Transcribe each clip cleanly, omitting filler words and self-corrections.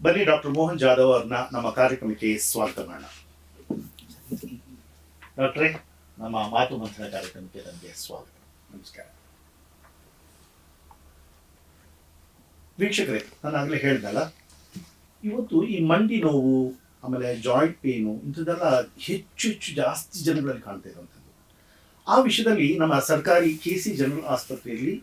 ಬನ್ನಿ ಡಾಕ್ಟರ್ ಮೋಹನ್ ಜಾಧವ್ ಅವ್ರನ್ನ ನಮ್ಮ ಕಾರ್ಯಕ್ರಮಕ್ಕೆ ಸ್ವಾಗತ ಮಾಡೋಣ. ಡಾಕ್ಟ್ರೇ, ನಮ್ಮ ಮಾತು ಮಂಥನ ಕಾರ್ಯಕ್ರಮಕ್ಕೆ ತಮಗೆ ಸ್ವಾಗತ. ನಮಸ್ಕಾರ. ವೀಕ್ಷಕರೇ, ನಾನು ಆಗಲೇ ಹೇಳಿದಲ್ಲ, ಇವತ್ತು ಈ ಮಂಡಿ ನೋವು ಆಮೇಲೆ ಜಾಯಿಂಟ್ ಪೇನು ಇಂಥದ್ದೆಲ್ಲ ಹೆಚ್ಚು ಜಾಸ್ತಿ ಜನಗಳಲ್ಲಿ ಕಾಣ್ತಾ ಇರುವಂಥದ್ದು. ಆ ವಿಷಯದಲ್ಲಿ ನಮ್ಮ ಸರ್ಕಾರಿ KC ಜನರಲ್ ಆಸ್ಪತ್ರೆಯಲ್ಲಿ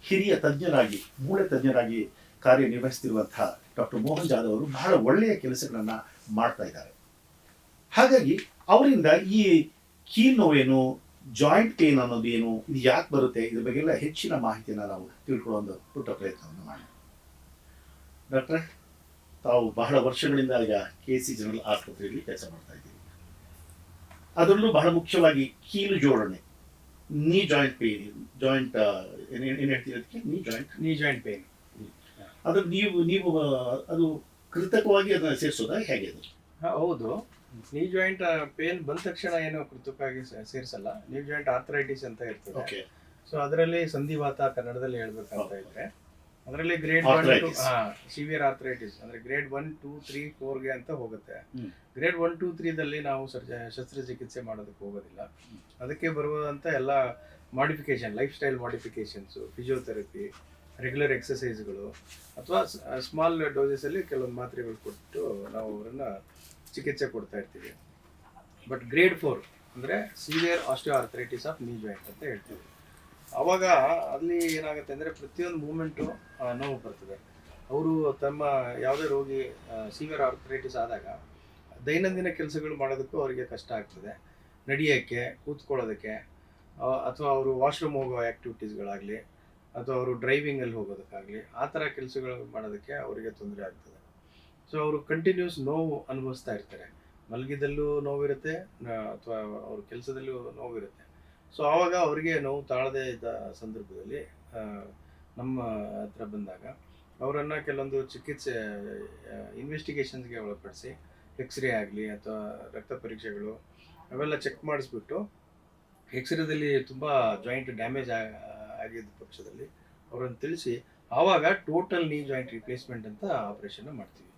ಹಿರಿಯ ತಜ್ಞರಾಗಿ, ಮೂಳೆ ತಜ್ಞರಾಗಿ ಕಾರ್ಯನಿರ್ವಹಿಸ್ತಿರುವಂತಹ ಡಾಕ್ಟರ್ ಮೋಹನ್ ಜಾಧವ್ ಅವರು ಬಹಳ ಒಳ್ಳೆಯ ಕೆಲಸಗಳನ್ನು ಮಾಡ್ತಾ ಇದ್ದಾರೆ. ಹಾಗಾಗಿ ಅವರಿಂದ ಈ ಕೀಲ್ ನೋವೇನು, ಜಾಯಿಂಟ್ ಪೇನ್ ಅನ್ನೋದೇನು, ಇದು ಯಾಕೆ ಬರುತ್ತೆ, ಇದ್ರ ಬಗ್ಗೆಲ್ಲ ಹೆಚ್ಚಿನ ಮಾಹಿತಿಯನ್ನು ನಾವು ತಿಳ್ಕೊಳ್ಳೋ ಒಂದು ಪುಟ್ಟ ಪ್ರಯತ್ನವನ್ನು ಮಾಡೋಣ. ಡಾಕ್ಟ್ರೆ, ತಾವು ಬಹಳ ವರ್ಷಗಳಿಂದ ಈಗ KC ಜನರಲ್ ಆಸ್ಪತ್ರೆಯಲ್ಲಿ ಕೆಲಸ ಮಾಡ್ತಾ ಇದ್ದೀವಿ. ಅದರಲ್ಲೂ ಬಹಳ ಮುಖ್ಯವಾಗಿ ಕೀಲು ಜೋಡಣೆ, ನೀ ಜಾಯಿಂಟ್ ಪೇನ್, ಜಾಯಿಂಟ್ ಏನು ಹೇಳ್ತೀವಿ ಅದಕ್ಕೆ, ನೀ ಜಾಯಿಂಟ್ ಪೇನ್. ಅದು ನೀವು ಅದು ಕೃತಕವಾಗಿ ಅದನ್ನ ಸೇರಿಸೋದಾ, ಹೇಗೆ ಅದು? ಹೌದು. ನೀ ಜಾಯಿಂಟ್ ಪೇನ್ ಬಂದ ತಕ್ಷಣ ಏನು ಕೃತಕವಾಗಿ ಸೇರಿಸಲ್ಲ. ನೀ ಜಾಯಿಂಟ್ ಆರ್ಥರೈಟಿಸ್ ಅಂತ ಇರ್ತದೆ. ಓಕೆ. ಸೊ ಅದರಲ್ಲಿ ಸಂಧಿವಾತ ಕನ್ನಡದಲ್ಲಿ ಹೇಳ್ಬೇಕಂತ ಇದ್ರೆ ಅದರಲ್ಲಿ ಗ್ರೇಡ್ 1 ಟು ಸಿವಿಯರ್ ಆರ್ಥರೈಟಿಸ್ ಅಂದ್ರೆ ಗ್ರೇಡ್ 1, 2, 3, 4ಗೆ ಅಂತ ಹೋಗುತ್ತೆ. ಗ್ರೇಡ್ 1, 2, 3ದಲ್ಲಿ ನಾವು ಶಸ್ತ್ರಚಿಕಿತ್ಸೆ ಮಾಡೋದಕ್ಕೆ ಹೋಗೋದಿಲ್ಲ. ಅದಕ್ಕೆ ಬರುವಂತ ಎಲ್ಲ modification, life style modifications, physiotherapy, regular ಎಕ್ಸಸೈಸ್ಗಳು ಅಥವಾ ಸ್ಮಾಲ್ ಡೋಸಸಲ್ಲಿ ಕೆಲವೊಂದು ಮಾತ್ರೆಗಳು ಕೊಟ್ಟು ನಾವು ಅವರನ್ನು ಚಿಕಿತ್ಸೆ ಕೊಡ್ತಾ ಇರ್ತೀವಿ. ಬಟ್ ಗ್ರೇಡ್ 4 ಅಂದರೆ ಸಿವಿಯರ್ ಆಸ್ಟಿಯೋ ಆರ್ಥರೈಟಿಸ್ ಆಫ್ ನೀ ಜಾಯಿಂಟ್ ಅಂತ ಹೇಳ್ತೀವಿ. ಆವಾಗ ಅಲ್ಲಿ ಏನಾಗುತ್ತೆ ಅಂದರೆ ಪ್ರತಿಯೊಂದು ಮೂಮೆಂಟು ನೋವು ಬರ್ತದೆ. ಅವರು ತಮ್ಮ ಯಾವುದೇ ರೋಗಿ ಸಿವಿಯರ್ ಆರ್ಥರೈಟಿಸ್ ಆದಾಗ ದೈನಂದಿನ ಕೆಲಸಗಳು ಮಾಡೋದಕ್ಕೂ ಅವರಿಗೆ ಕಷ್ಟ ಆಗ್ತದೆ. ನಡೆಯೋಕ್ಕೆ, ಕೂತ್ಕೊಳ್ಳೋದಕ್ಕೆ, ಅಥವಾ ಅವರು ವಾಶ್ರೂಮ್ ಹೋಗೋ ಆ್ಯಕ್ಟಿವಿಟೀಸ್ಗಳಾಗಲಿ ಅಥವಾ ಅವರು ಡ್ರೈವಿಂಗಲ್ಲಿ ಹೋಗೋದಕ್ಕಾಗಲಿ ಆ ಥರ ಕೆಲಸಗಳು ಮಾಡೋದಕ್ಕೆ ಅವರಿಗೆ ತೊಂದರೆ ಆಗ್ತದೆ. ಸೊ ಅವರು ಕಂಟಿನ್ಯೂಸ್ ನೋವು ಅನುಭವಿಸ್ತಾ ಇರ್ತಾರೆ. ಮಲಗಿದಲ್ಲೂ ನೋವಿರುತ್ತೆ ಅಥವಾ ಅವ್ರ ಕೆಲಸದಲ್ಲೂ ನೋವಿರುತ್ತೆ. ಸೊ ಆವಾಗ ಅವರಿಗೆ ನೋವು ತಾಳದೇ ಇದ್ದ ಸಂದರ್ಭದಲ್ಲಿ ನಮ್ಮ ಹತ್ರ ಬಂದಾಗ ಅವರನ್ನು ಕೆಲವೊಂದು ಚಿಕಿತ್ಸೆ ಇನ್ವೆಸ್ಟಿಗೇಷನ್ಸ್ಗೆ ಒಳಪಡಿಸಿ ಎಕ್ಸ್ರೇ ಆಗಲಿ ಅಥವಾ ರಕ್ತ ಪರೀಕ್ಷೆಗಳು ಅವೆಲ್ಲ ಚೆಕ್ ಮಾಡಿಸ್ಬಿಟ್ಟು ಎಕ್ಸ್ರೇದಲ್ಲಿ ತುಂಬ ಜಾಯಿಂಟ್ ಡ್ಯಾಮೇಜ್ ಆಗಿದ್ದ ಪಕ್ಷದಲ್ಲಿ ಅವರನ್ನು ತಿಳಿಸಿ ಆವಾಗ ಟೋಟಲ್ ನೀ ಜಾಯಿಂಟ್ ರಿಪ್ಲೇಸ್ಮೆಂಟ್ ಅಂತ ಆಪರೇಷನ್ ಮಾಡ್ತೀವಿ.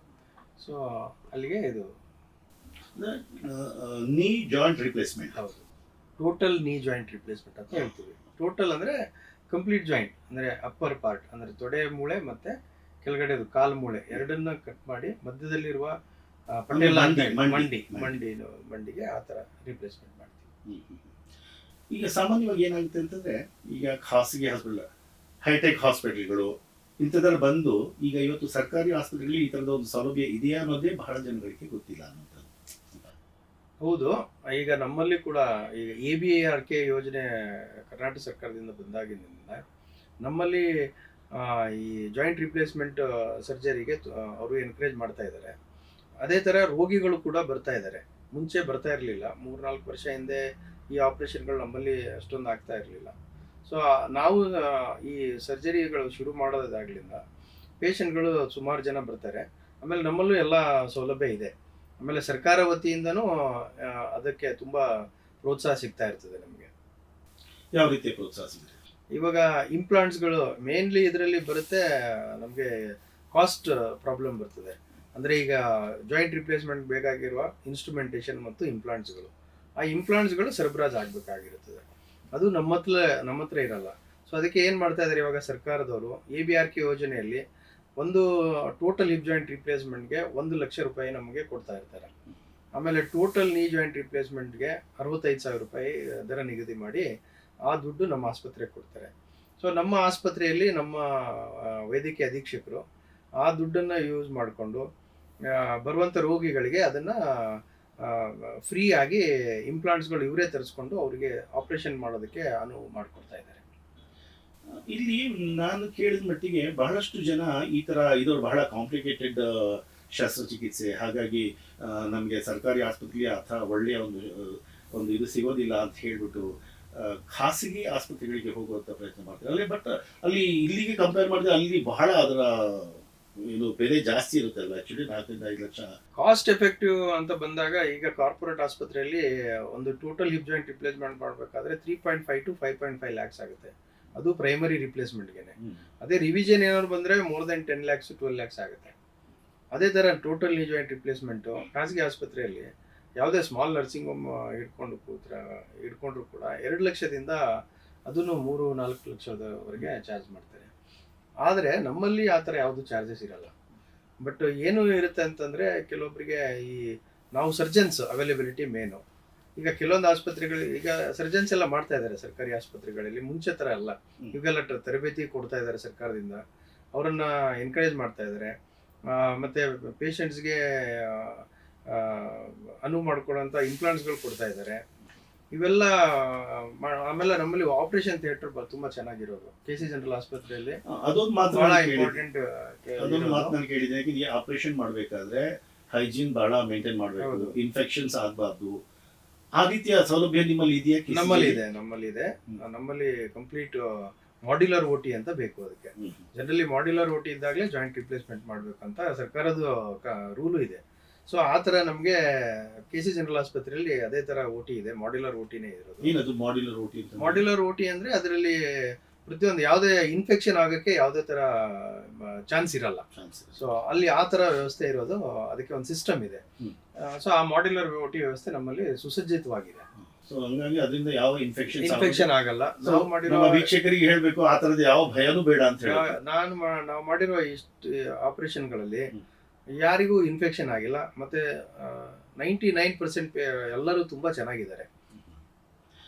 ಸೊ ಅಲ್ಲಿಗೆ ಇದು ನೀ ಜಾಯಿಂಟ್ ರಿಪ್ಲೇಸ್ಮೆಂಟ್. ಹೌದು, ಟೋಟಲ್ ನೀ ಜಾಯಿಂಟ್ ರಿಪ್ಲೇಸ್ಮೆಂಟ್ ಅಂತ ಹೇಳ್ತೀವಿ. ಟೋಟಲ್ ಅಂದರೆ ಕಂಪ್ಲೀಟ್ ಜಾಯಿಂಟ್ ಅಂದರೆ ಅಪ್ಪರ್ ಪಾರ್ಟ್ ಅಂದರೆ ತೊಡೆ ಮೂಳೆ ಮತ್ತು ಕೆಳಗಡೆದು ಕಾಲು ಮೂಳೆ ಎರಡನ್ನ ಕಟ್ ಮಾಡಿ ಮಧ್ಯದಲ್ಲಿರುವ ಮಂಡಿಗೆ ಆ ಥರ ರಿಪ್ಲೇಸ್ಮೆಂಟ್ ಮಾಡ್ತೀವಿ. ಈಗ ಸಾಮಾನ್ಯವಾಗಿ ಏನಾಗುತ್ತೆ ಅಂತಂದ್ರೆ, ಈಗ ಖಾಸಗಿ ಹಾಸ್ಪಿಟಲ್, ಹೈಟೆಕ್ ಹಾಸ್ಪಿಟಲ್ಗಳು ಇಂಥದ್ರಲ್ಲಿ ಬಂದು ಈಗ ಇವತ್ತು ಸರ್ಕಾರಿ ಆಸ್ಪತ್ರೆಗಳಲ್ಲಿ ಈ ಥರದ ಒಂದು ಸೌಲಭ್ಯ ಇದೆಯಾ ಅನ್ನೋದೇ ಬಹಳ ಜನಗಳಿಗೆ ಗೊತ್ತಿಲ್ಲ ಅನ್ನೋದು. ಹೌದು, ಈಗ ನಮ್ಮಲ್ಲಿ ಕೂಡ ಈಗ ABARK ಯೋಜನೆ ಕರ್ನಾಟಕ ಸರ್ಕಾರದಿಂದ ಬಂದಾಗಿನಿಂದ ನಮ್ಮಲ್ಲಿ ಈ ಜಾಯಿಂಟ್ ರಿಪ್ಲೇಸ್ಮೆಂಟ್ ಸರ್ಜರಿಗೆ ಅವರು ಎನ್ಕರೇಜ್ ಮಾಡ್ತಾ ಇದ್ದಾರೆ. ಅದೇ ಥರ ರೋಗಿಗಳು ಕೂಡ ಬರ್ತಾ ಇದ್ದಾರೆ. ಮುಂಚೆ ಬರ್ತಾ ಇರಲಿಲ್ಲ. 3-4 ವರ್ಷ ಹಿಂದೆ ಈ ಆಪ್ರೇಷನ್ಗಳು ನಮ್ಮಲ್ಲಿ ಅಷ್ಟೊಂದು ಆಗ್ತಾ ಇರಲಿಲ್ಲ. ಸೊ ನಾವು ಈ ಸರ್ಜರಿಗಳು ಶುರು ಮಾಡೋದಾಗ್ಲಿಂದ ಪೇಷಂಟ್ಗಳು ಸುಮಾರು ಜನ ಬರ್ತಾರೆ. ಆಮೇಲೆ ನಮ್ಮಲ್ಲೂ ಎಲ್ಲ ಸೌಲಭ್ಯ ಇದೆ. ಆಮೇಲೆ ಸರ್ಕಾರ ವತಿಯಿಂದನೂ ಅದಕ್ಕೆ ತುಂಬ ಪ್ರೋತ್ಸಾಹ ಸಿಗ್ತಾ ಇರ್ತದೆ ನಮಗೆ. ಯಾವ ರೀತಿಯ ಪ್ರೋತ್ಸಾಹ ಸಿಗುತ್ತೆ? ಇವಾಗ ಇಂಪ್ಲಾಂಟ್ಸ್ಗಳು ಮೇನ್ಲಿ ಇದರಲ್ಲಿ ಬರುತ್ತೆ. ನಮಗೆ ಕಾಸ್ಟ್ ಪ್ರಾಬ್ಲಮ್ ಬರ್ತದೆ. ಅಂದರೆ ಈಗ ಜಾಯಿಂಟ್ ರಿಪ್ಲೇಸ್ಮೆಂಟ್ ಬೇಕಾಗಿರುವ ಇನ್ಸ್ಟ್ರುಮೆಂಟೇಷನ್ ಮತ್ತು ಇಂಪ್ಲಾಂಟ್ಸ್ಗಳು, ಆ ಇಂಪ್ಲಾಂಟ್ಸ್ಗಳು ಸರಬರಾಜು ಆಗಬೇಕಾಗಿರುತ್ತದೆ. ಅದು ನಮ್ಮ ಹತ್ರ ಇರಲ್ಲ. ಸೊ ಅದಕ್ಕೆ ಏನು ಮಾಡ್ತಾ ಇದ್ದಾರೆ ಇವಾಗ ಸರ್ಕಾರದವರು, ABARK ಯೋಜನೆಯಲ್ಲಿ ಒಂದು ಟೋಟಲ್ ಹಿಪ್ ಜಾಯಿಂಟ್ ರಿಪ್ಲೇಸ್ಮೆಂಟ್ಗೆ 1 ಲಕ್ಷ ರೂಪಾಯಿ ನಮಗೆ ಕೊಡ್ತಾ ಇರ್ತಾರೆ. ಆಮೇಲೆ ಟೋಟಲ್ ನೀ ಜಾಯಿಂಟ್ ರಿಪ್ಲೇಸ್ಮೆಂಟ್ಗೆ 65,000 ರೂಪಾಯಿ ದರ ನಿಗದಿ ಮಾಡಿ ಆ ದುಡ್ಡು ನಮ್ಮ ಆಸ್ಪತ್ರೆಗೆ ಕೊಡ್ತಾರೆ. ಸೊ ನಮ್ಮ ಆಸ್ಪತ್ರೆಯಲ್ಲಿ ನಮ್ಮ ವೈದ್ಯಕೀಯ ಅಧೀಕ್ಷಕರು ಆ ದುಡ್ಡನ್ನು ಯೂಸ್ ಮಾಡಿಕೊಂಡು ಬರುವಂಥ ರೋಗಿಗಳಿಗೆ ಅದನ್ನು ಫ್ರೀ ಆಗಿ ಇಂಪ್ಲಾಂಟ್ಸ್ಗಳು ಇವರೇ ತರಿಸ್ಕೊಂಡು ಅವರಿಗೆ ಆಪರೇಷನ್ ಮಾಡೋದಕ್ಕೆ ಅನುವು ಮಾಡಿಕೊಡ್ತಾ ಇದ್ದಾರೆ. ಇಲ್ಲಿ ನಾನು ಕೇಳಿದ ಮಟ್ಟಿಗೆ ಬಹಳಷ್ಟು ಜನ ಈ ಥರ ಇದೊಂದು ಬಹಳ ಕಾಂಪ್ಲಿಕೇಟೆಡ್ ಶಸ್ತ್ರಚಿಕಿತ್ಸೆ, ಹಾಗಾಗಿ ನಮಗೆ ಸರ್ಕಾರಿ ಆಸ್ಪತ್ರೆಗೆ ಅಥವಾ ಒಳ್ಳೆಯ ಒಂದು ಇದು ಸಿಗೋದಿಲ್ಲ ಅಂತ ಹೇಳಿಬಿಟ್ಟು ಖಾಸಗಿ ಆಸ್ಪತ್ರೆಗಳಿಗೆ ಹೋಗುವಂಥ ಪ್ರಯತ್ನ ಮಾಡ್ತಾರೆ ಅಲ್ಲೇ. ಬಟ್ ಅಲ್ಲಿ ಇಲ್ಲಿಗೆ ಕಂಪೇರ್ ಮಾಡಿದ್ರೆ ಅಲ್ಲಿ ಬಹಳ ಅದರ ಇದು ಬೆಲೆ ಜಾಸ್ತಿ ಇರುತ್ತೆ ಅಲ್ವಾ? ಆ್ಯಕ್ಚುಲಿ 4-5 ಲಕ್ಷ ಕಾಸ್ಟ್ ಎಫೆಕ್ಟಿವ್ ಅಂತ ಬಂದಾಗ ಈಗ ಕಾರ್ಪೊರೇಟ್ ಆಸ್ಪತ್ರೆಯಲ್ಲಿ ಒಂದು ಟೋಟಲ್ ಹಿಪ್ ಜಾಯಿಂಟ್ ರಿಪ್ಲೇಸ್ಮೆಂಟ್ ಮಾಡಬೇಕಾದ್ರೆ 3.5 to 5.5 ಲ್ಯಾಕ್ಸ್ ಆಗುತ್ತೆ. ಅದು ಪ್ರೈಮರಿ ರಿಪ್ಲೇಸ್ಮೆಂಟ್ಗೆ. ಅದೇ ರಿವಿಷನ್ ಏನಾದ್ರು ಬಂದರೆ more than 10 lakhs to 12 lakhs ಆಗುತ್ತೆ. ಅದೇ ಥರ ಟೋಟಲ್ ನೀ ಜಾಯಿಂಟ್ ರಿಪ್ಲೇಸ್ಮೆಂಟು ಖಾಸಗಿ ಆಸ್ಪತ್ರೆಯಲ್ಲಿ ಯಾವುದೇ ಸ್ಮಾಲ್ ನರ್ಸಿಂಗ್ ಹೋಮ್ ಹಿಡ್ಕೊಂಡ್ರು ಕೂಡ 2 ಲಕ್ಷದಿಂದ ಅದನ್ನು 3-4 ಲಕ್ಷದವರೆಗೆ ಚಾರ್ಜ್ ಮಾಡ್ತಾರೆ. ಆದರೆ ನಮ್ಮಲ್ಲಿ ಆ ಥರ ಯಾವುದು ಚಾರ್ಜಸ್ ಇರಲ್ಲ. ಬಟ್ ಏನು ಇರುತ್ತೆ ಅಂತಂದರೆ ಕೆಲವೊಬ್ಬರಿಗೆ ಈ ನಾವು ಸರ್ಜನ್ಸ್ ಅವೈಲೇಬಿಲಿಟಿ ಮೇನು. ಈಗ ಕೆಲವೊಂದು ಆಸ್ಪತ್ರೆಗಳು ಈಗ ಸರ್ಜನ್ಸ್ ಎಲ್ಲ ಮಾಡ್ತಾ ಇದ್ದಾರೆ ಸರ್ಕಾರಿ ಆಸ್ಪತ್ರೆಗಳಲ್ಲಿ, ಮುಂಚೆ ಥರ ಅಲ್ಲ. ಇವಾಗೆಲ್ಲ ತರಬೇತಿ ಕೊಡ್ತಾ ಇದ್ದಾರೆ ಸರ್ಕಾರದಿಂದ, ಅವರನ್ನು ಎನ್ಕರೇಜ್ ಮಾಡ್ತಾ ಇದ್ದಾರೆ. ಮತ್ತು ಪೇಷಂಟ್ಸ್ಗೆ ಅನುವು ಮಾಡ್ಕೊಳ್ಳೋಂಥ ಇಂಪ್ಲಾಂಟ್ಸ್ಗಳು ಕೊಡ್ತಾ ಇದ್ದಾರೆ. ಇವೆಲ್ಲ ಆಮೇಲೆ ನಮ್ಮಲ್ಲಿ ಆಪರೇಷನ್ ಥಿಯೇಟರ್ ತುಂಬ ಚೆನ್ನಾಗಿರೋದು KC ಜನರಲ್ ಆಸ್ಪತ್ರೆಯಲ್ಲಿ ಅದೊಂದು ಮಾತು ಬಹಳ ನಾನು ಇಂಪಾರ್ಟೆಂಟ್. ಅದೊಂದು ಮಾತು ನಾನು ಕೇಳಿದ್ದೇನೆ, ಈ ಆಪರೇಷನ್ ಮಾಡಬೇಕಾದ್ರೆ ಹೈಜೀನ್ ಬಹಳ ಮೇಂಟೈನ್ ಮಾಡಬೇಕು, ಹೌದು. ಇನ್ಫೆಕ್ಷನ್ಸ್ ಆಗಬಾರ್ದು. ಆ ರೀತಿಯ ಸೌಲಭ್ಯ ನಿಮ್ಮಲ್ಲಿ ಇದೆಯಾ? ನಮ್ಮಲ್ಲಿ ನಮ್ಮಲ್ಲಿ ಕಂಪ್ಲೀಟ್ ಮಾಡ್ಯುಲರ್ OT ಅಂತ ಬೇಕು. ಅದಕ್ಕೆ ಜನರಲಿ ಮಾಡ್ಯುಲರ್ OT ಇದ್ದಾಗಲೇ ಜಾಯಿಂಟ್ ರಿಪ್ಲೇಸ್ಮೆಂಟ್ ಮಾಡಬೇಕಂತ ಸರ್ಕಾರದ ರೂಲು ಇದೆ. ಸೊ ಆ ಥರ ನಮಗೆ KC ಜನರಲ್ ಆಸ್ಪತ್ರೆಯಲ್ಲಿ ಅದೇ ಥರ OT ಇದೆ, ಮಾಡ್ಯುಲರ್ OTನೇ ಇರೋದು. ಏನದು ಮಾಡ್ಯುಲರ್ OT ಅಂತ? ಮಾಡ್ಯುಲರ್ OT ಅಂದರೆ ಅದರಲ್ಲಿ ಪ್ರತಿಯೊಂದು ಯಾವುದೇ ಇನ್ಫೆಕ್ಷನ್ ಆಗೋಕ್ಕೆ ಯಾವುದೇ ಥರ ಚಾನ್ಸ್ ಇರಲ್ಲ. ಸೊ ಅಲ್ಲಿ ಆ ಥರ ವ್ಯವಸ್ಥೆ ಇರೋದು, ಅದಕ್ಕೆ ಒಂದು ಸಿಸ್ಟಮ್ ಇದೆ. ಸೊ ಆ ಮಾಡ್ಯುಲರ್ OT ವ್ಯವಸ್ಥೆ ನಮ್ಮಲ್ಲಿ ಸುಸಜ್ಜಿತವಾಗಿದೆ. ಸೊ ಹಂಗಾಗಿ ಅದರಿಂದ ಯಾವ ಇನ್ಫೆಕ್ಷನ್ ಆಗಲ್ಲ. ನಾವು ಮಾಡಿರೋ ನಮ್ಮ ವೀಕ್ಷಕರಿಗೆ ಹೇಳ್ಬೇಕು, ಆ ತರದ ಯಾವ ಭಯನೂ ಬೇಡ ಅಂತ ಹೇಳಿ. ನಾವು ಮಾಡಿರೋ ಇಷ್ಟು ಆಪರೇಷನ್ಗಳಲ್ಲಿ ಯಾರಿಗೂ ಇನ್ಫೆಕ್ಷನ್ ಆಗಿಲ್ಲ. ಮತ್ತೆ 99% ಎಲ್ಲರೂ ತುಂಬಾ ಚೆನ್ನಾಗಿದ್ದಾರೆ.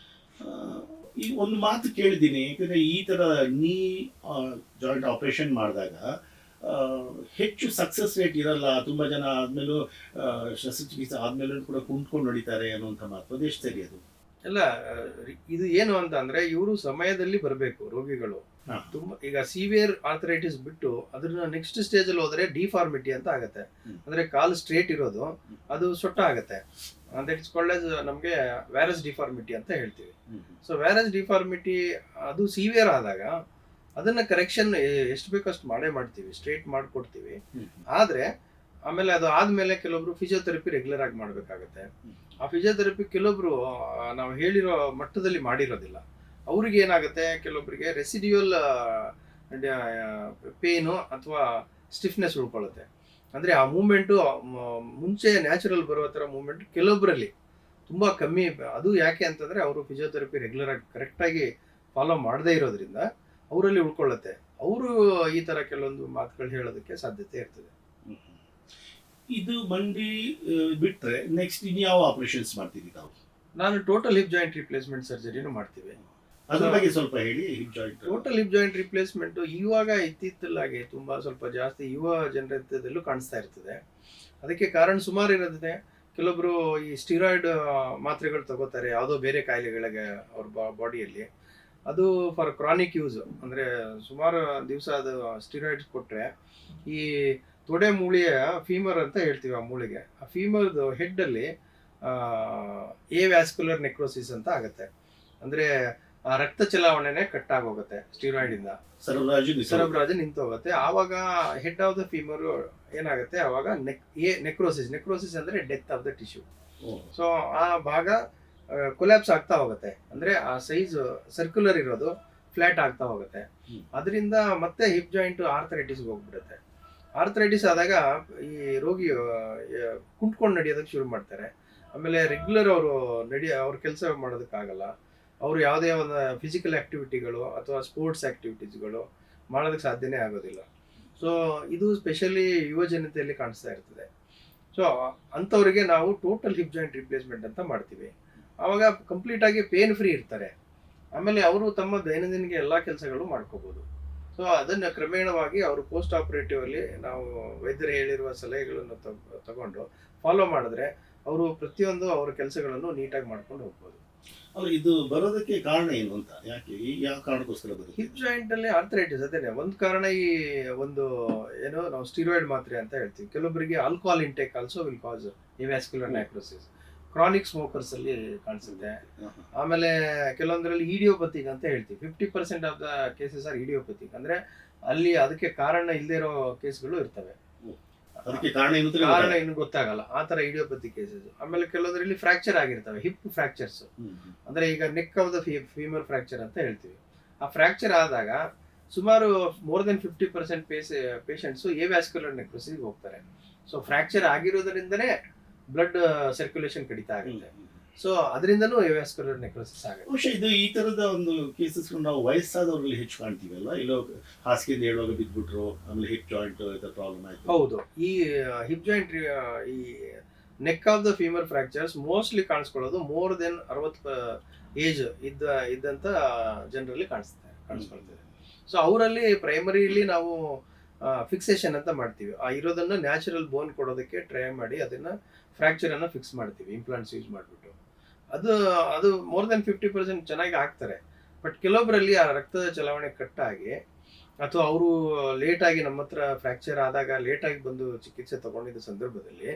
ಈ ಒಂದು ಮಾತು ಕೇಳಿದ್ದೀನಿ, ಯಾಕಂದ್ರೆ ಈ ತರ ನೀ ಜಾಯಿಂಟ್ ಆಪರೇಷನ್ ಮಾಡಿದಾಗ ಹೆಚ್ಚು ಸಕ್ಸಸ್ ರೇಟ್ ಇರಲ್ಲ, ತುಂಬಾ ಜನ ಆದ್ಮೇಲೂ ಶಸ್ತ್ರಚಿಕಿತ್ಸೆ ಆದ್ಮೇಲೂ ಕೂಡ ಕುಂತ್ಕೊಂಡು ನಡೀತಾರೆ ಅನ್ನುವಂಥ ಮಾತು, ಅದೆಷ್ಟು ಸರಿ ಅದು? ಎಲ್ಲ ಇದು ಏನು ಅಂತ ಅಂದ್ರೆ, ಇವರು ಸಮಯದಲ್ಲಿ ಬರಬೇಕು ರೋಗಿಗಳು. ತುಂಬಾ ಈಗ ಸಿವಿಯರ್ ಆರ್ಥರೈಟಿಸ್ ಬಿಟ್ಟು ಅದನ್ನ ನೆಕ್ಸ್ಟ್ ಸ್ಟೇಜ್ ಅಲ್ಲಿ ಹೋದ್ರೆ ಡಿಫಾರ್ಮಿಟಿ ಅಂತ ಆಗತ್ತೆ. ಅಂದ್ರೆ ಕಾಲು ಸ್ಟ್ರೇಟ್ ಇರೋದು ಅದು ಸೊಟ್ಟ ಆಗತ್ತೆ. ದಟ್ ಇಸ್ ಕಾಲ್ಡ್ ಆಸ್ ನಮಗೆ ವ್ಯಾರಸ್ ಡಿಫಾರ್ಮಿಟಿ ಅಂತ ಹೇಳ್ತೀವಿ. ಸೊ ವ್ಯಾರಸ್ ಡಿಫಾರ್ಮಿಟಿ ಅದು ಸಿವಿಯರ್ ಆದಾಗ ಅದನ್ನ ಕರೆಕ್ಷನ್ ಎಷ್ಟು ಬೇಕೋ ಅಷ್ಟು ಮಾಡ್ತೀವಿ, ಸ್ಟ್ರೇಟ್ ಮಾಡಿಕೊಡ್ತೀವಿ. ಆದ್ರೆ ಆಮೇಲೆ ಅದು ಆದ್ಮೇಲೆ ಕೆಲವೊಬ್ರು ಫಿಸಿಯೋಥೆರಪಿ ರೆಗ್ಯುಲರ್ ಆಗಿ ಮಾಡ್ಬೇಕಾಗತ್ತೆ. ಆ ಫಿಸಿಯೋಥೆರಪಿ ಕೆಲವೊಬ್ರು ನಾವು ಹೇಳಿರೋ ಮಟ್ಟದಲ್ಲಿ ಮಾಡಿರೋದಿಲ್ಲ. ಅವ್ರಿಗೆ ಏನಾಗುತ್ತೆ, ಕೆಲವೊಬ್ಬರಿಗೆ ರೆಸಿಡ್ಯೂಯಲ್ ಪೇನು ಅಥವಾ ಸ್ಟಿಫ್ನೆಸ್ ಉಳ್ಕೊಳ್ಳುತ್ತೆ. ಅಂದರೆ ಆ ಮೂಮೆಂಟು ಮುಂಚೆ ನ್ಯಾಚುರಲ್ ಬರೋ ಥರ ಮೂಮೆಂಟ್ ಕೆಲವೊಬ್ಬರಲ್ಲಿ ತುಂಬ ಕಮ್ಮಿ. ಅದು ಯಾಕೆ ಅಂತಂದರೆ ಅವರು ಫಿಸಿಯೋಥೆರಪಿ ರೆಗ್ಯುಲರ್ ಆಗಿ ಕರೆಕ್ಟಾಗಿ ಫಾಲೋ ಮಾಡದೇ ಇರೋದ್ರಿಂದ ಅವರಲ್ಲಿ ಉಳ್ಕೊಳ್ಳುತ್ತೆ. ಅವರು ಈ ಥರ ಕೆಲವೊಂದು ಮಾತುಗಳು ಹೇಳೋದಕ್ಕೆ ಸಾಧ್ಯತೆ ಇರ್ತದೆ. ಇದು ಮಂಡಿ ಬಿಟ್ಟರೆ ನೆಕ್ಸ್ಟ್ ಇನ್ನು ಯಾವ ಆಪರೇಷನ್ಸ್ ಮಾಡ್ತೀವಿ ನಾವು? ನಾನು ಟೋಟಲ್ ಹಿಪ್ ಜಾಯಿಂಟ್ ರಿಪ್ಲೇಸ್ಮೆಂಟ್ ಸರ್ಜರಿನೂ ಮಾಡ್ತೀವಿ. ಅದ್ರ ಬಗ್ಗೆ ಸ್ವಲ್ಪ ಹೇಳಿ. Hip joint, total hip joint replacement ಇವಾಗ ಇತ್ತಿತ್ತಲಾಗಿ ತುಂಬಾ ಸ್ವಲ್ಪ ಜಾಸ್ತಿ ಯುವ ಜನರಲ್ಲೂ ಕಾಣಿಸ್ತಾ ಇರ್ತದೆ. ಅದಕ್ಕೆ ಕಾರಣ ಸುಮಾರು ಇರೋದೇ. ಕೆಲವೊಬ್ರು ಈ ಸ್ಟಿರಾಯ್ಡ್ ಮಾತ್ರೆಗಳು ತಗೋತಾರೆ ಯಾವುದೋ ಬೇರೆ ಕಾಯಿಲೆಗಳಿಗೆ ಅವ್ರ ಬಾಡಿಯಲ್ಲಿ. ಅದು ಫಾರ್ ಕ್ರಾನಿಕ್ ಯೂಸ್, ಅಂದರೆ ಸುಮಾರು ದಿವಸ ಅದು ಸ್ಟಿರಾಯ್ಡ್ಸ್ ಕೊಟ್ಟರೆ ಈ ತೊಡೆ ಮೂಳೆಯ ಫೀಮರ್ ಅಂತ ಹೇಳ್ತೀವಿ, ಆ ಮೂಳೆಗೆ, ಆ ಫೀಮರ್ದು ಹೆಡ್ಡಲ್ಲಿ ಎ ವ್ಯಾಸ್ಕ್ಯುಲರ್ ನೆಕ್ರೋಸಿಸ್ ಅಂತ ಆಗುತ್ತೆ. ಅಂದರೆ ಆ ರಕ್ತ ಚಲಾವಣೆನೇ ಕಟ್ ಆಗೋಗುತ್ತೆ ಸ್ಟಿರಾಯ್ಡಿಂದ, ಸರಬರಾಜು ನಿಂತು ಹೋಗುತ್ತೆ. ಆವಾಗ ಹೆಡ್ ಆಫ್ ದ ಫೀಮರ್ ಏನಾಗುತ್ತೆ, ಆವಾಗ ನೆಕ್ರೋಸಿಸ್ ಅಂದರೆ death of the tissue. So ಆ ಭಾಗ ಕೊಲ್ಯಾಪ್ಸ್ ಆಗ್ತಾ ಹೋಗುತ್ತೆ. ಅಂದರೆ ಆ ಸೈಜ್ ಸರ್ಕ್ಯುಲರ್ ಇರೋದು ಫ್ಲಾಟ್ ಆಗ್ತಾ ಹೋಗುತ್ತೆ. ಅದರಿಂದ ಮತ್ತೆ ಹಿಪ್ ಜಾಯಿಂಟ್ ಆರ್ಥರೈಟಿಸ್ಗೆ ಹೋಗ್ಬಿಡುತ್ತೆ. ಆರ್ಥರೈಟಿಸ್ ಆದಾಗ ಈ ರೋಗಿ ಕುಂತ್ಕೊಂಡು ನಡೆಯೋದಕ್ಕೆ ಶುರು ಮಾಡ್ತಾರೆ. ಆಮೇಲೆ ರೆಗ್ಯುಲರ್ ಅವ್ರ ಕೆಲಸ ಮಾಡೋದಕ್ಕಾಗಲ್ಲ. ಅವರು ಯಾವುದೇ ಒಂದು ಫಿಸಿಕಲ್ ಆ್ಯಕ್ಟಿವಿಟಿಗಳು ಅಥವಾ ಸ್ಪೋರ್ಟ್ಸ್ ಆ್ಯಕ್ಟಿವಿಟೀಸ್ಗಳು ಮಾಡೋದಕ್ಕೆ ಸಾಧ್ಯನೇ ಆಗೋದಿಲ್ಲ. ಸೊ ಇದು ಸ್ಪೆಷಲಿ ಯುವ ಜನತೆಯಲ್ಲಿ ಕಾಣಿಸ್ತಾ ಇರ್ತದೆ. ಸೊ ಅಂಥವ್ರಿಗೆ ನಾವು ಟೋಟಲ್ ಹಿಪ್ ಜಾಯಿಂಟ್ ರಿಪ್ಲೇಸ್ಮೆಂಟ್ ಅಂತ ಮಾಡ್ತೀವಿ. ಆವಾಗ ಕಂಪ್ಲೀಟಾಗಿ ಪೇನ್ ಫ್ರೀ ಇರ್ತಾರೆ. ಆಮೇಲೆ ಅವರು ತಮ್ಮ ದೈನಂದಿನ ಎಲ್ಲ ಕೆಲಸಗಳು ಮಾಡ್ಕೋಬೋದು. ಸೊ ಅದನ್ನು ಕ್ರಮೇಣವಾಗಿ ಅವರು ಪೋಸ್ಟ್ ಆಪರೇಟಿವ್ ಅಲ್ಲಿ ನಾವು ವೈದ್ಯರು ಹೇಳಿರುವ ಸಲಹೆಗಳನ್ನು ತಗೊಂಡು ಫಾಲೋ ಮಾಡಿದ್ರೆ ಅವರು ಪ್ರತಿಯೊಂದು ಅವರ ಕೆಲಸಗಳನ್ನು ನೀಟಾಗಿ ಮಾಡ್ಕೊಂಡು ಹೋಗ್ಬೋದು. ಇದು ಬರೋದಕ್ಕೆ ಕಾರಣ ಏನು ಅಂತ, ಯಾಕೆ ಯಾವ ಕಾರಣಕ್ಕೋಸ್ಕರ ಬರುತ್ತೆ? ಹಿಪ್ ಜಾಯಿಂಟ್ ಅಲ್ಲಿ ಆರ್ಥರೈಟಿಸ್ ಅದೇನೆ ಒಂದು ಕಾರಣ. ಈ ಒಂದು ಏನೋ ನಾವು ಸ್ಟಿರಾಯ್ಡ್ ಮಾತ್ರೆ ಅಂತ ಹೇಳ್ತೀವಿ. ಕೆಲವೊಬ್ಬರಿಗೆ alcohol intake also will cause vascular necrosis. Chronic smokers ಅಲ್ಲಿ ಕಾಣಿಸುತ್ತೆ. ಆಮೇಲೆ ಕೆಲವೊಂದರಲ್ಲಿ ಇಡಿಯೋಪತಿಕ್ ಅಂತ ಹೇಳ್ತೀವಿ. 50% of the cases are idiopathic. ಅಂದ್ರೆ ಅಲ್ಲಿ ಅದಕ್ಕೆ ಕಾರಣ ಇಲ್ಲದೆ ಇರೋ ಕೇಸ್ಗಳು ಇರ್ತವೆ. ಕಾರಣ ಏನು ಗೊತ್ತಾಗಲ್ಲ, ಆ ತರ ಇಡಿಯೋಪತಿಕ್ ಕೇಸಸ್. ಆಮೇಲೆ ಕೆಲವೊಂದರಲ್ಲಿ ಫ್ರಾಕ್ಚರ್ ಆಗಿರ್ತವೆ, ಹಿಪ್ ಫ್ರಾಕ್ಚರ್ಸ್. ಅಂದ್ರೆ ಈಗ neck of the femur fracture ಅಂತ ಹೇಳ್ತೀವಿ. ಆ ಫ್ರಾಕ್ಚರ್ ಆದಾಗ ಸುಮಾರು more than 50% patients A vascular necrosis ಹೋಗ್ತಾರೆ. ಸೊ ಫ್ರಾಕ್ಚರ್ ಆಗಿರೋದ್ರಿಂದನೇ ಬ್ಲಡ್ ಸರ್ಕ್ಯುಲೇಷನ್ ಕಡಿತಾ ಆಗುತ್ತೆ. ಸೊ ಅದರಿಂದನೂ ವ್ಯಾಸ್ಕ್ಯುಲರ್ ನೆಕ್ರೋಸಿಸ್ ಆಗುತ್ತೆ. ಬಹುಶಃ ಇದು ಈ ತರದ ಒಂದು ಕೇಸಸ್ ನಾವು ವಯಸ್ಸಾದವರಲ್ಲಿ ಹೆಚ್ಚು ಕಾಣ್ತೀವಲ್ಲ, ಇಲ್ಲೋ ಹಾಸಿಗೆಯಿಂದ ಹೇಳುವಾಗ ಬಿದ್ದುಬಿಟ್ರು, ಆಮೇಲೆ ಹಿಪ್ ಜಾಯಿಂಟ್ ಪ್ರಾಬ್ಲಮ್ ಆಯ್ತು. ಹೌದು, ಈ ಹಿಪ್ ಜಾಯಿಂಟ್ ಈ neck of the femur fractures mostly ಕಾಣಿಸ್ಕೊಳ್ಳೋದು ಮೋರ್ ದೆನ್ 60 ಏಜ್ ಇದ್ದಂತ ಜನರಲ್ಲಿ ಕಾಣಿಸ್ಕೊಳ್ತದೆ. ಸೊ ಅವರಲ್ಲಿ ಪ್ರೈಮರಿಲಿ ನಾವು ಫಿಕ್ಸೇಷನ್ ಅಂತ ಮಾಡ್ತೀವಿ. ಆ ಇರೋದನ್ನ ನ್ಯಾಚುರಲ್ ಬೋನ್ ಕೊಡೋದಕ್ಕೆ ಟ್ರೈ ಮಾಡಿ ಅದನ್ನ ಫ್ರಾಕ್ಚರ್ ಅನ್ನ ಫಿಕ್ಸ್ ಮಾಡ್ತೀವಿ ಇಂಪ್ಲಾಂಟ್ಸ್ ಯೂಸ್ ಮಾಡಿಬಿಟ್ಟು. ಅದು ಮೋರ್ ದೆನ್ 50% ಚೆನ್ನಾಗಿ ಆಗ್ತಾರೆ. ಬಟ್ ಕೆಲವೊಬ್ಬರಲ್ಲಿ ಆ ರಕ್ತದ ಚಲಾವಣೆ ಕಟ್ಟಾಗಿ ಅಥವಾ ಅವರು ಲೇಟಾಗಿ ನಮ್ಮ ಹತ್ರ ಫ್ರಾಕ್ಚರ್ ಆದಾಗ ಲೇಟಾಗಿ ಬಂದು ಚಿಕಿತ್ಸೆ ತಗೊಂಡಿದ್ದ ಸಂದರ್ಭದಲ್ಲಿ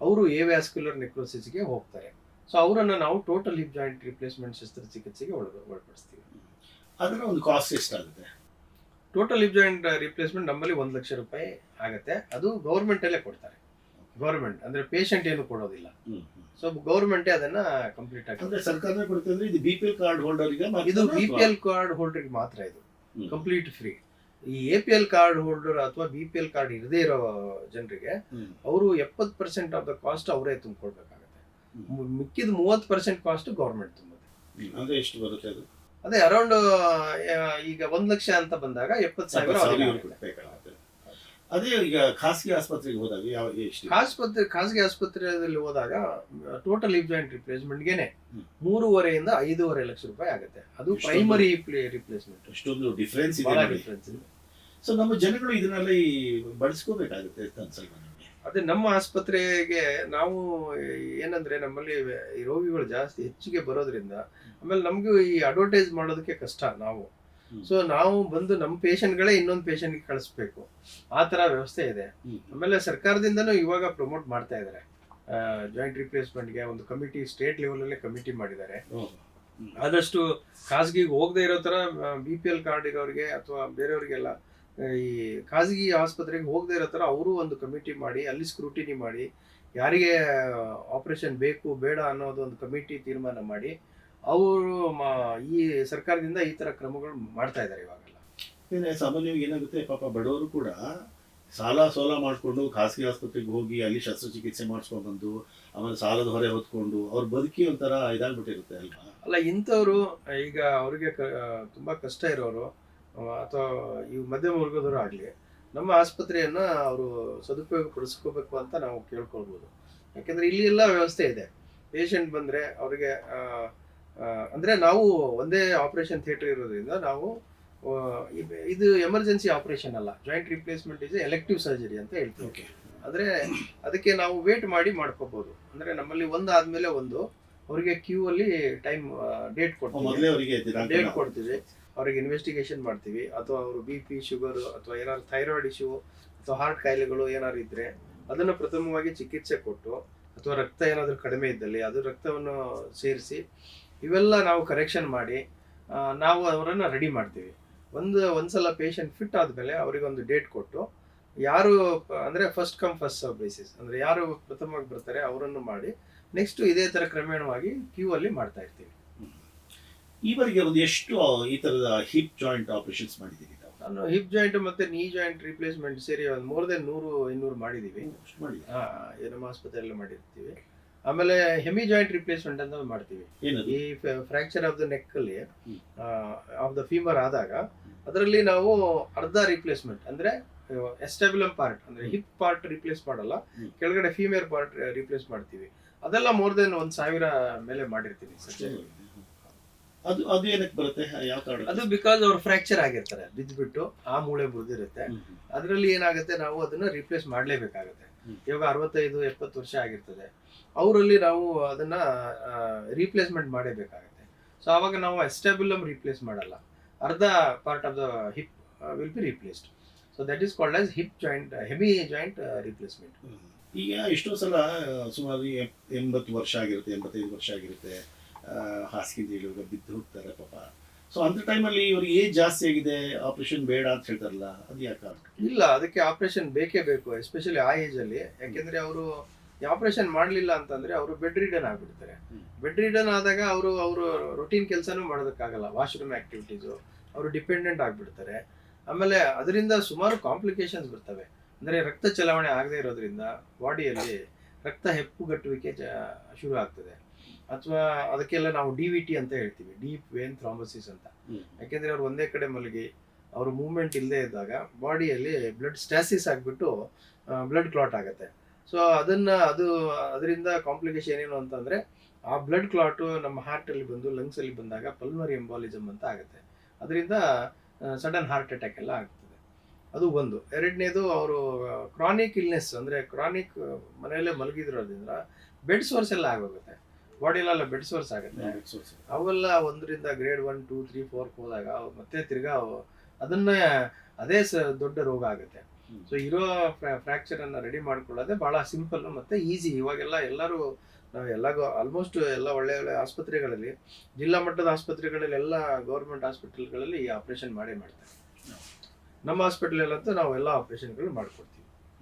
ಅವರು ವ್ಯಾಸ್ಕ್ಯುಲರ್ ನೆಕ್ರೋಸಿಸ್ಗೆ ಹೋಗ್ತಾರೆ. ಸೊ ಅವರನ್ನು ನಾವು ಟೋಟಲ್ ಹಿಪ್ ಜಾಯಿಂಟ್ ರಿಪ್ಲೇಸ್ಮೆಂಟ್ ಶಸ್ತ್ರಚಿಕಿತ್ಸೆಗೆ ಒಳಪಡಿಸ್ತೀವಿ. ಅದರ ಒಂದು ಕಾಸ್ಟ್ ಎಷ್ಟಾಗುತ್ತೆ? ಟೋಟಲ್ ಹಿಪ್ ಜಾಯಿಂಟ್ ರಿಪ್ಲೇಸ್ಮೆಂಟ್ ನಮ್ಮಲ್ಲಿ 1 ಲಕ್ಷ ರೂಪಾಯಿ ಆಗುತ್ತೆ. ಅದು ಗೌರ್ಮೆಂಟಲ್ಲೇ ಕೊಡ್ತಾರೆ. ಗೌರ್ಮೆಂಟ್ ಅಂದ್ರೆ ಪೇಷಂಟ್ ಏನು ಕೊಡೋದಿಲ್ಲ. ಸೊ ಗೌರ್ಮೆಂಟೇ ಅದನ್ನ ಕಂಪ್ಲೀಟ್ ಆಗಿ ಅಂದ್ರೆ ಸರ್ಕಾರನೇ ಕೊಡುತ್ತೆ. ಅಂದ್ರೆ ಇದು BPL ಕಾರ್ಡ್ ಹೋಲ್ಡರ್ಗೆ, ಇದು BPL ಕಾರ್ಡ್ ಹೋಲ್ಡರ್ಗೆ ಮಾತ್ರ ಇದು ಕಂಪ್ಲೀಟ್ ಫ್ರೀ. ಈ APL ಕಾರ್ಡ್ ಹೋಲ್ಡರ್ ಅಥವಾ BPL ಕಾರ್ಡ್ ಇರದೇ ಇರೋ ಜನರಿಗೆ ಅವರು 70% ಆಫ್ ದ ಕಾಸ್ಟ್ ಅವರೇ ತುಂಬಿಕೊಳ್ಬೇಕಾಗುತ್ತೆ. ಮಿಕ್ಕಿದ 30% ಕಾಸ್ಟ್ ಗೌರ್ಮೆಂಟ್ ತುಂಬುತ್ತೆ. ಅಂದ್ರೆ ಎಷ್ಟು ಬರುತ್ತೆ ಅದು? ಅದೇ ಅರೌಂಡ್ ಈಗ 1 ಲಕ್ಷ ಅಂತ ಬಂದಾಗ 70,000 ಬೇಕಾಗುತ್ತೆ. ಅದೇ ಈಗ ಖಾಸಗಿ ಆಸ್ಪತ್ರೆಗೆ ಹೋದಾಗ ಎಷ್ಟು? ಖಾಸಗಿ ಆಸ್ಪತ್ರೆಯಲ್ಲಿ ಹೋದಾಗ ಟೋಟಲ್ ಹಿಪ್ ಜಾಯಿಂಟ್ ರಿಪ್ಲೇಸ್ಮೆಂಟ್ಗೆನೆ 3.5 ಇಂದ 5.5 ಲಕ್ಷ ರೂಪಾಯಿ ಆಗುತ್ತೆ. ಅದು ಪ್ರೈಮರಿ ರಿಪ್ಲೇಸ್ಮೆಂಟ್. ಅಷ್ಟೊಂದು ಡಿಫ್ರೆನ್ಸ್ ಇದೆ. ಸೊ ನಮ್ಮ ಜನಗಳು ಇದನ್ನೆಲ್ಲ ಬಳಸ್ಕೋಬೇಕಾಗುತ್ತೆ ಅಂತ ಅನ್ಸಲ್ವಾ ನಿಮಗೆ? ಅದೇ ನಮ್ಮ ಆಸ್ಪತ್ರೆಗೆ ನಾವು ಏನಂದ್ರೆ ನಮ್ಮಲ್ಲಿ ಈ ರೋಗಿಗಳು ಜಾಸ್ತಿ ಹೆಚ್ಚಿಗೆ ಬರೋದ್ರಿಂದ ಆಮೇಲೆ ನಮಗೂ ಈ ಅಡ್ವರ್ಟೈಸ್ ಮಾಡೋದಕ್ಕೆ ಕಷ್ಟ ನಾವು. ಸೊ ನಾವು ಬಂದು ನಮ್ಮ ಪೇಷಂಟ್ಗಳೇ ಇನ್ನೊಂದು ಪೇಷಂಟ್ಗೆ ಕಳಿಸ್ಬೇಕು, ಆ ತರ ವ್ಯವಸ್ಥೆ ಇದೆ. ಆಮೇಲೆ ಸರ್ಕಾರದಿಂದನೂ ಇವಾಗ ಪ್ರಮೋಟ್ ಮಾಡ್ತಾ ಇದ್ದಾರೆ. ಜಾಯಿಂಟ್ ರಿಪ್ಲೇಸ್ಮೆಂಟ್ಗೆ ಒಂದು ಕಮಿಟಿ ಸ್ಟೇಟ್ ಲೆವೆಲ್ ಅಲ್ಲೇ ಕಮಿಟಿ ಮಾಡಿದ್ದಾರೆ. ಆದಷ್ಟು ಖಾಸಗಿಗೆ ಹೋಗದೆ ಇರೋ ತರ BPL ಕಾರ್ಡ್ ಇರೋರಿಗೆ ಅಥವಾ ಬೇರೆಯವ್ರಿಗೆಲ್ಲ ಈ ಖಾಸಗಿ ಆಸ್ಪತ್ರೆಗೆ ಹೋಗದೆ ಇರೋ ತರ ಅವರು ಒಂದು ಕಮಿಟಿ ಮಾಡಿ ಅಲ್ಲಿ ಸ್ಕ್ರೂಟಿನಿ ಮಾಡಿ ಯಾರಿಗೆ ಆಪರೇಷನ್ ಬೇಕು ಬೇಡ ಅನ್ನೋದು ಒಂದು ಕಮಿಟಿ ತೀರ್ಮಾನ ಮಾಡಿ ಅವರು ಈ ಸರ್ಕಾರದಿಂದ ಈ ತರ ಕ್ರಮಗಳು ಮಾಡ್ತಾ ಇದ್ದಾರೆ ಇವಾಗೆಲ್ಲ. ಸಾಮಾನ್ಯವಾಗಿ ಏನಾಗುತ್ತೆ, ಪಾಪ ಬಡವರು ಕೂಡ ಸಾಲ ಮಾಡಿಕೊಂಡು ಖಾಸಗಿ ಆಸ್ಪತ್ರೆಗೆ ಹೋಗಿ ಅಲ್ಲಿ ಶಸ್ತ್ರಚಿಕಿತ್ಸೆ ಮಾಡಿಸ್ಕೊಂಡು ಬಂದು ಆಮೇಲೆ ಸಾಲದ ಹೊರೆ ಹೊತ್ಕೊಂಡು ಅವ್ರ ಬದುಕಿ ಒಂಥರ ಇದಾಗ್ಬಿಟ್ಟಿರುತ್ತೆ ಅಲ್ವಾ? ಅಲ್ಲ, ಇಂಥವ್ರು ಈಗ ಅವ್ರಿಗೆ ತುಂಬಾ ಕಷ್ಟ ಇರೋರು ಅಥವಾ ಈ ಮಧ್ಯಮ ವರ್ಗದವರು ಆಗಲಿ ನಮ್ಮ ಆಸ್ಪತ್ರೆಯನ್ನ ಅವರು ಸದುಪಯೋಗ ಪಡಿಸ್ಕೋಬೇಕು ಅಂತ ನಾವು ಕೇಳ್ಕೊಳ್ಬೋದು. ಯಾಕೆಂದ್ರೆ ಇಲ್ಲಿ ಎಲ್ಲ ವ್ಯವಸ್ಥೆ ಇದೆ. ಪೇಷಂಟ್ ಬಂದ್ರೆ ಅವ್ರಿಗೆ ಅಂದ್ರೆ ನಾವು ಒಂದೇ ಆಪರೇಷನ್ ಥಿಯೇಟರ್ ಇರೋದ್ರಿಂದ ನಾವು ಇದು ಎಮರ್ಜೆನ್ಸಿ ಆಪರೇಷನ್ ಅಲ್ಲ. Joint replacement is elective surgery ಅಂತ ಹೇಳ್ತೀವಿ. ಆದ್ರೆ ಅದಕ್ಕೆ ನಾವು ವೇಟ್ ಮಾಡಿ ಮಾಡ್ಕೋಬಹುದು. ಅಂದ್ರೆ ನಮ್ಮಲ್ಲಿ ಒಂದಾದ್ಮೇಲೆ ಒಂದು ಅವರಿಗೆ ಕ್ಯೂ ಅಲ್ಲಿ ಟೈಮ್ ಡೇಟ್ ಕೊಡ್ತೀವಿ. ಅವ್ರಿಗೆ ಇನ್ವೆಸ್ಟಿಗೇಷನ್ ಮಾಡ್ತೀವಿ. ಅಥವಾ ಅವರು BP, ಶುಗರ್ ಅಥವಾ ಏನಾದ್ರು ಥೈರಾಯ್ಡ್ ಇಶ್ಯೂ ಅಥವಾ ಹಾರ್ಟ್ ಕಾಯಿಲೆಗಳು ಏನಾದ್ರು ಇದ್ರೆ ಅದನ್ನು ಪ್ರಥಮವಾಗಿ ಚಿಕಿತ್ಸೆ ಕೊಟ್ಟು, ಅಥವಾ ರಕ್ತ ಏನಾದರೂ ಕಡಿಮೆ ಇದ್ದಲ್ಲಿ ಅದು ರಕ್ತವನ್ನು ಸೇರಿಸಿ ಇವೆಲ್ಲ ನಾವು ಕರೆಕ್ಷನ್ ಮಾಡಿ ನಾವು ಅವರನ್ನು ರೆಡಿ ಮಾಡ್ತೀವಿ. ಒಂದ್ಸಲ ಪೇಷಂಟ್ ಫಿಟ್ ಆದಮೇಲೆ ಅವರಿಗೆ ಒಂದು ಡೇಟ್ ಕೊಟ್ಟು ಯಾರು ಅಂದರೆ first come first serve basis, ಅಂದರೆ ಯಾರು ಪ್ರಥಮವಾಗಿ ಬರ್ತಾರೆ ಅವರನ್ನು ಮಾಡಿ ನೆಕ್ಸ್ಟ್ ಇದೇ ಥರ ಕ್ರಮೇಣವಾಗಿ ಕ್ಯೂ ಅಲ್ಲಿ ಮಾಡ್ತಾ ಇರ್ತೀವಿ. ಈವರೆಗೆ ಒಂದು ಎಷ್ಟು ಈ ಥರದ ಹಿಪ್ ಜಾಯಿಂಟ್ ಆಪರೇಷನ್ಸ್ ಮಾಡಿದ್ದೀವಿ? ನಾನು ಹಿಪ್ ಜಾಯಿಂಟ್ ಮತ್ತು ನೀ ಜಾಯಿಂಟ್ ರಿಪ್ಲೇಸ್ಮೆಂಟ್ ಸೇರಿ ಒಂದು ಮೋರ್ ದೆನ್ 100-200 ಮಾಡಿದ್ದೀವಿ. ನಮ್ಮ ಆಸ್ಪತ್ರೆಯಲ್ಲಿ ಮಾಡಿರ್ತೀವಿ. ಆಮೇಲೆ ಹೆಮಿ ಜಾಯಿಂಟ್ ರಿಪ್ಲೇಸ್ಮೆಂಟ್ ಅಂತ ಮಾಡ್ತೀವಿ. ಈ ಫ್ರಾಕ್ಚರ್ ಆಫ್ ದ ನೆಕ್ ಅಲ್ಲಿ ಆಫ್ ದ ಫೀಮರ್ ಆದಾಗ ಅದರಲ್ಲಿ ನಾವು ಅರ್ಧ ರಿಪ್ಲೇಸ್ಮೆಂಟ್ ಅಂದ್ರೆ ಎಸ್ಟಾಬ್ಯುಲಮ್ ಪಾರ್ಟ್ ಅಂದ್ರೆ ಹಿಪ್ ಪಾರ್ಟ್ ರಿಪ್ಲೇಸ್ ಮಾಡಲ್ಲ, ಕೆಳಗಡೆ ಫೀಮೇರ್ ಪಾರ್ಟ್ ರಿಪ್ಲೇಸ್ ಮಾಡ್ತೀವಿ. ಅದೆಲ್ಲ ಮೋರ್ ದೆನ್ 1,000 ಮೇಲೆ ಮಾಡಿರ್ತೀವಿ ಸರ್ಜರಿ. ಅದು ಏನಕ್ಕೆ ಬರುತ್ತೆ? ಯಾವ ಕಾರಣ? ಅದು ಬಿಕಾಸ್ ಅವ್ರು ಫ್ರಾಕ್ಚರ್ ಆಗಿರ್ತಾರೆ, ಬಿದ್ದುಬಿಟ್ಟು ಆ ಮೂಳೆ ಮುರಿದಿರುತ್ತೆ. ಅದರಲ್ಲಿ ಏನಾಗುತ್ತೆ, ನಾವು ಅದನ್ನ ರಿಪ್ಲೇಸ್ ಮಾಡಲೇಬೇಕಾಗುತ್ತೆ. ಇವಾಗ 65-70 ವರ್ಷ ಆಗಿರ್ತದೆ, ಅವರಲ್ಲಿ ನಾವು ಅದನ್ನ ರೀಪ್ಲೇಸ್ಮೆಂಟ್ ಮಾಡಲೇಬೇಕಾಗುತ್ತೆ. ಸೊ ಆವಾಗ ನಾವು ಎಸ್ಟಾಬ್ಯುಲಮ್ ರಿಪ್ಲೇಸ್ ಮಾಡಲ್ಲ, ಅರ್ಧ part of the hip will be replaced. So that is called as hip joint, hemi joint replacement. ಈಗ ಎಷ್ಟೋ ಸಲ ಸುಮಾರು 80 ವರ್ಷ ಆಗಿರುತ್ತೆ, 85 ವರ್ಷ ಆಗಿರುತ್ತೆ, ಹಾಸಿಗೆ ಇವಾಗ ಬಿದ್ದು ಹೋಗ್ತಾರೆ ಪಾಪ. ಸೊ ಅಂತ ಟೈಮಲ್ಲಿ ಇವ್ರಿಗೆ ಏಜ್ ಜಾಸ್ತಿ ಆಗಿದೆ, ಆಪರೇಷನ್ ಬೇಡ ಅಂತ ಹೇಳ್ತಾರಲ್ಲ, ಅದು ಯಾಕೆ? ಇಲ್ಲ, ಅದಕ್ಕೆ ಆಪರೇಷನ್ ಬೇಕೇ ಬೇಕು, ಎಸ್ಪೆಷಲಿ ಆ ಏಜ್ ಅಲ್ಲಿ. ಯಾಕೆಂದ್ರೆ ಅವರು ಆಪರೇಷನ್ ಮಾಡಲಿಲ್ಲ ಅಂತಂದ್ರೆ ಅವರು ಬೆಡ್ ರಿಡನ್ ಆಗ್ಬಿಡ್ತಾರೆ. ಬೆಡ್ ರಿಡನ್ ಆದಾಗ ಅವರು ರೊಟೀನ್ ಕೆಲಸನೂ ಮಾಡೋದಕ್ಕಾಗಲ್ಲ, ವಾಶ್ರೂಮ್ ಆಕ್ಟಿವಿಟೀಸು, ಅವರು ಡಿಪೆಂಡೆಂಟ್ ಆಗಿಬಿಡ್ತಾರೆ. ಆಮೇಲೆ ಅದರಿಂದ ಸುಮಾರು ಕಾಂಪ್ಲಿಕೇಶನ್ಸ್ ಬರ್ತವೆ. ಅಂದರೆ ರಕ್ತ ಚಲಾವಣೆ ಆಗದೇ ಇರೋದ್ರಿಂದ ಬಾಡಿಯಲ್ಲಿ ರಕ್ತ ಹೆಪ್ಪುಗಟ್ಟುವಿಕೆ ಶುರು ಆಗ್ತದೆ. ಅಥವಾ ಅದಕ್ಕೆಲ್ಲ ನಾವು DVT ಅಂತ ಹೇಳ್ತೀವಿ, ಡೀಪ್ ವೇನ್ ಥ್ರಾಂಬೋಸಿಸ್ ಅಂತ. ಯಾಕೆಂದರೆ ಅವ್ರು ಒಂದೇ ಕಡೆ ಮಲಗಿ ಅವರು ಮೂವ್ಮೆಂಟ್ ಇಲ್ಲದೆ ಇದ್ದಾಗ ಬಾಡಿಯಲ್ಲಿ ಬ್ಲಡ್ ಸ್ಟ್ಯಾಸಿಸ್ ಆಗಿಬಿಟ್ಟು ಬ್ಲಡ್ ಕ್ಲಾಟ್ ಆಗುತ್ತೆ. ಸೊ ಅದರಿಂದ ಕಾಂಪ್ಲಿಕೇಶನ್ ಏನು ಅಂತಂದರೆ ಆ ಬ್ಲಡ್ ಕ್ಲಾಟು ನಮ್ಮ ಹಾರ್ಟಲ್ಲಿ ಬಂದು ಲಂಗ್ಸಲ್ಲಿ ಬಂದಾಗ ಪಲ್ಮರಿ ಎಂಬಾಲಿಸಮ್ ಅಂತ ಆಗುತ್ತೆ. ಅದರಿಂದ ಸಡನ್ ಹಾರ್ಟ್ ಅಟ್ಯಾಕ್ ಎಲ್ಲ ಆಗ್ತದೆ. ಅದು ಒಂದು. ಎರಡನೇದು ಅವರು ಕ್ರಾನಿಕ್ ಇಲ್ನೆಸ್, ಅಂದರೆ ಕ್ರಾನಿಕ್ ಮನೆಯಲ್ಲೇ ಮಲಗಿದ್ರೋದ್ರಿಂದ ಬೆಡ್ ಸೋರ್ಸ್ ಎಲ್ಲ ಆಗೋಗುತ್ತೆ, ಬಾಡಿಲೆಲ್ಲ ಬೆಡ್ ಸೋರ್ಸ್ ಆಗುತ್ತೆ. ಅವೆಲ್ಲ 1ರಿಂದ ಗ್ರೇಡ್ 1, 2, 3, 4 ಹೋದಾಗ ಮತ್ತೆ ತಿರ್ಗಾ ಅದೇ ದೊಡ್ಡ ರೋಗ ಆಗುತ್ತೆ. ಸೊ ಇರೋ ಫ್ರ್ಯಾಕ್ಚರನ್ನು ರೆಡಿ ಮಾಡ್ಕೊಳ್ಳೋದೇ ಭಾಳ ಸಿಂಪಲ್ ಮತ್ತು ಈಸಿ. ಇವಾಗೆಲ್ಲ ನಾವು ಆಲ್ಮೋಸ್ಟ್ ಎಲ್ಲ ಒಳ್ಳೆ ಆಸ್ಪತ್ರೆಗಳಲ್ಲಿ, ಜಿಲ್ಲಾ ಮಟ್ಟದ ಆಸ್ಪತ್ರೆಗಳಲ್ಲಿ, ಎಲ್ಲ ಗೌರ್ಮೆಂಟ್ ಹಾಸ್ಪಿಟಲ್ಗಳಲ್ಲಿ ಈ ಆಪ್ರೇಷನ್ ಮಾಡೇ ಮಾಡ್ತಾರೆ. ನಮ್ಮ ಹಾಸ್ಪಿಟಲಲ್ಲಂತೂ ನಾವು ಎಲ್ಲ ಆಪ್ರೇಷನ್ಗಳು ಮಾಡಿಕೊಡ್ತೀವಿ.